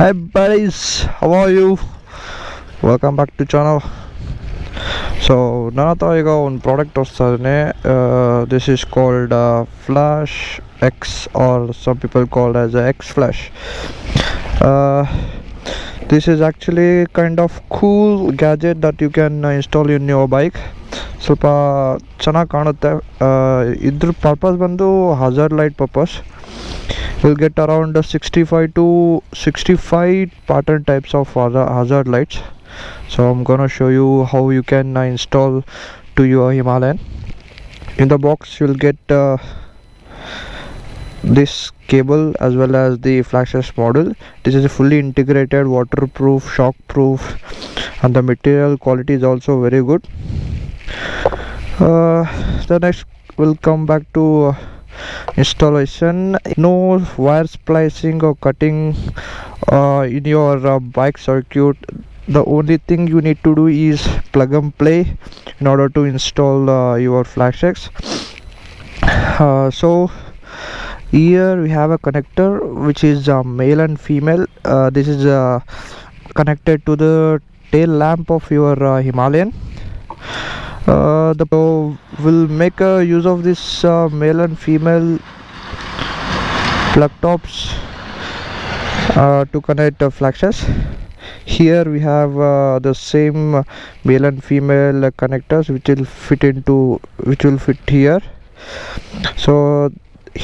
Hi buddies, how are you? Welcome back to channel. So nanata ಈಗ ಒಂದು product ತೋರಿಸ್ತಾ ಇದ್ದೀನಿ. This is called Flash X, or some people call as a X Flash. uh, this is actually kind of cool gadget that you can install in your bike. ಸ್ವಲ್ಪ ಚೆನ್ನಾಗಿ ಕಾಣುತ್ತೆ. ಇದ್ರ purpose ಬಂದು hazard light purpose. You'll get around 65 to 65 pattern types of hazard lights. So I'm gonna show you how you can install to your Himalayan. In the box you'll get this cable as well as the flashes module. This is a fully integrated, waterproof, shockproof, and the material quality is also very good. The next will come back to installation. No wire splicing or cutting in your bike circuit. The only thing you need to do is plug and play in order to install your FlashX. So here we have a connector which is male and female. This is connected to the tail lamp of your Himalayan. Will make use of this male and female plug tops to connect flashes. Here we have the same male and female connectors which will fit here. So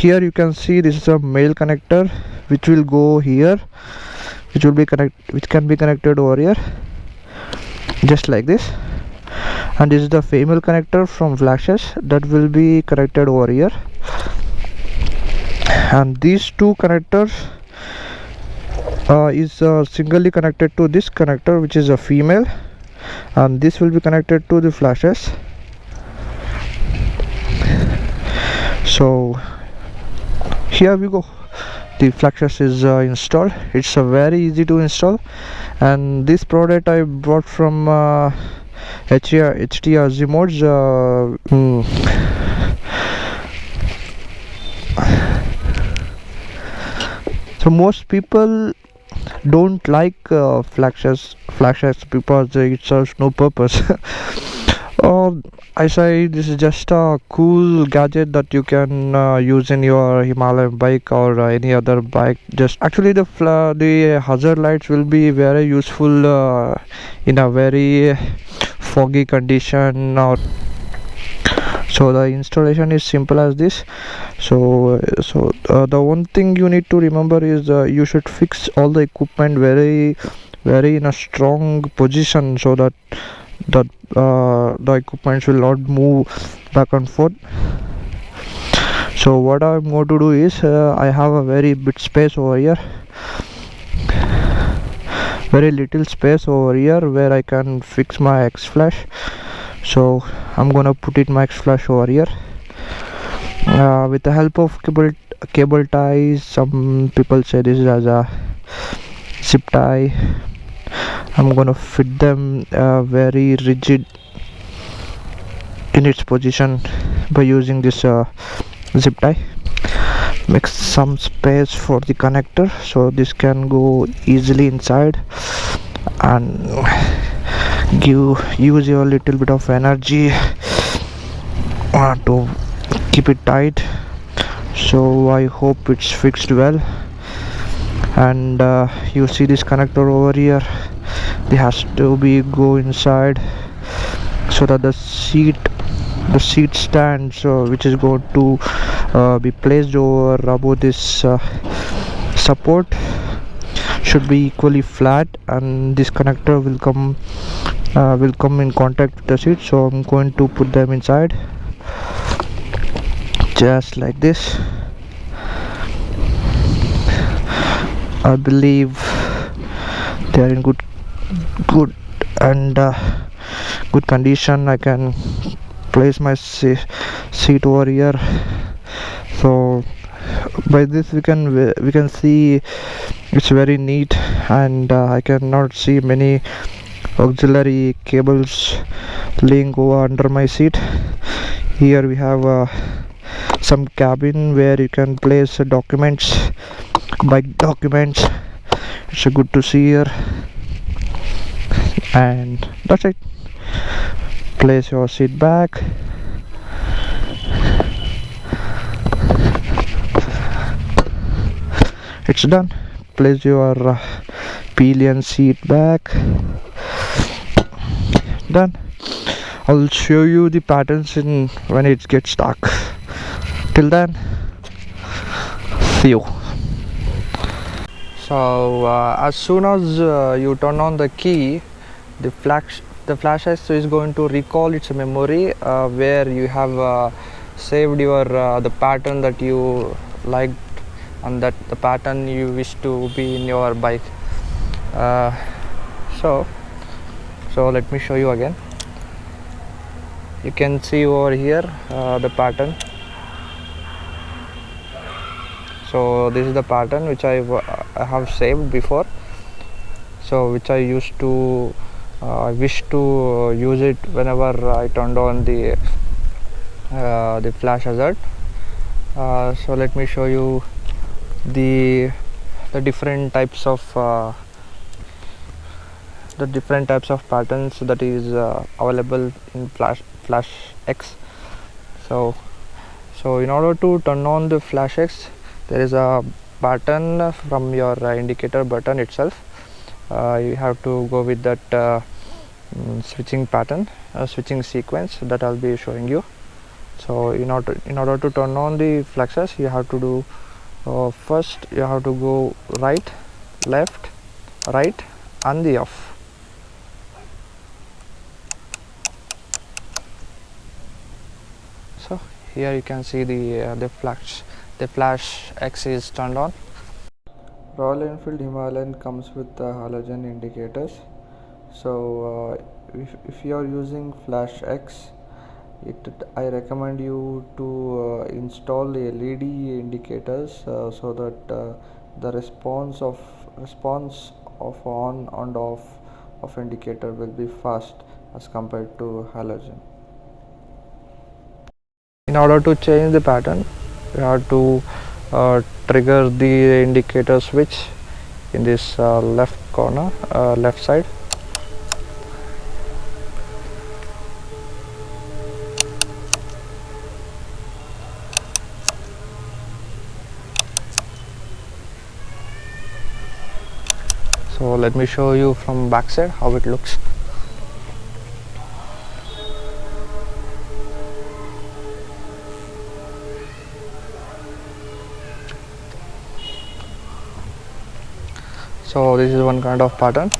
here you can see this is a male connector which will go here, which can be connected over here just like this. And this is the female connector from flashes that will be connected over here. And these two connectors is singly connected to this connector which is a female, and this will be connected to the flashes. So here we go, the flashes is installed. It's very easy to install, and this product I bought from HT Azimods. So most people don't like flashes because it serves no purpose. I say this is just a cool gadget that you can use in your Himalayan bike or any other bike. Just actually the hazard lights will be very useful in a very foggy condition. So the installation is simple as this. So the one thing you need to remember is you should fix all the equipment very in a strong position, so that the equipment will not move back and forth. So what I'm going to do is I have a very bit space over here, very little space over here where I can fix my X Flash. So I'm gonna put my X Flash over here with the help of cable ties. Some people say this is as a zip tie. I'm gonna fit them very rigid in its position by using this zip tie. Make some space for the connector so this can go easily inside, and use your little bit of energy to keep it tight. So I hope it's fixed well. And you see this connector over here, it has to be go inside so that the seat stand, so which is going to be placed over above this support, should be equally flat, and this connector will come in contact with the seat. So I'm going to put them inside just like this. I believe they are in good and good condition. I can place my seat over here. So by this we can see it's very neat, and I cannot see many auxiliary cables laying over under my seat. Here we have some cabin where you can place documents, bike documents. it's good to see here. And that's it. Place your seat back. It's done. Place your pillion seat back. Done. I'll show you the patterns in when it gets stuck. Till then, see you. So as soon as you turn on the key, the flash is going to recall its memory where you have saved your the pattern that you liked and that the pattern you wish to be in your bike. So let me show you again. You can see over here the pattern. So this is the pattern which I have saved before, so which I used to wish to use it whenever I turned on the flash hazard. So let me show you the different types of patterns that is available in flash X. So in order to turn on the flash X, there is a button from your indicator button itself. You have to go with that switching pattern, switching sequence that I'll be showing you. So in order to turn on the flashes, you have to do first you have to go right, left, right and the off. So here you can see the flash X is turned on. Royal Enfield Himalayan comes with halogen indicators. So if you are using flash X, I recommend you to install LED indicators so that the response of on and off of indicator will be fast as compared to halogen. In order to change the pattern, you have to trigger the indicator switch in this left corner, left side. So let me show you from back side how it looks. So this is one kind of pattern.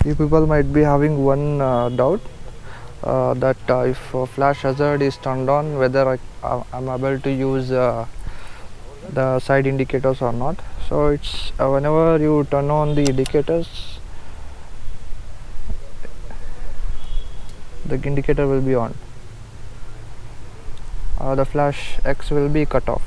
You people might be having one doubt that if flash hazard is turned on, whether I'm able to use the side indicators or not. So it's whenever you turn on the indicators, the indicator will be on. The flash X will be cut off.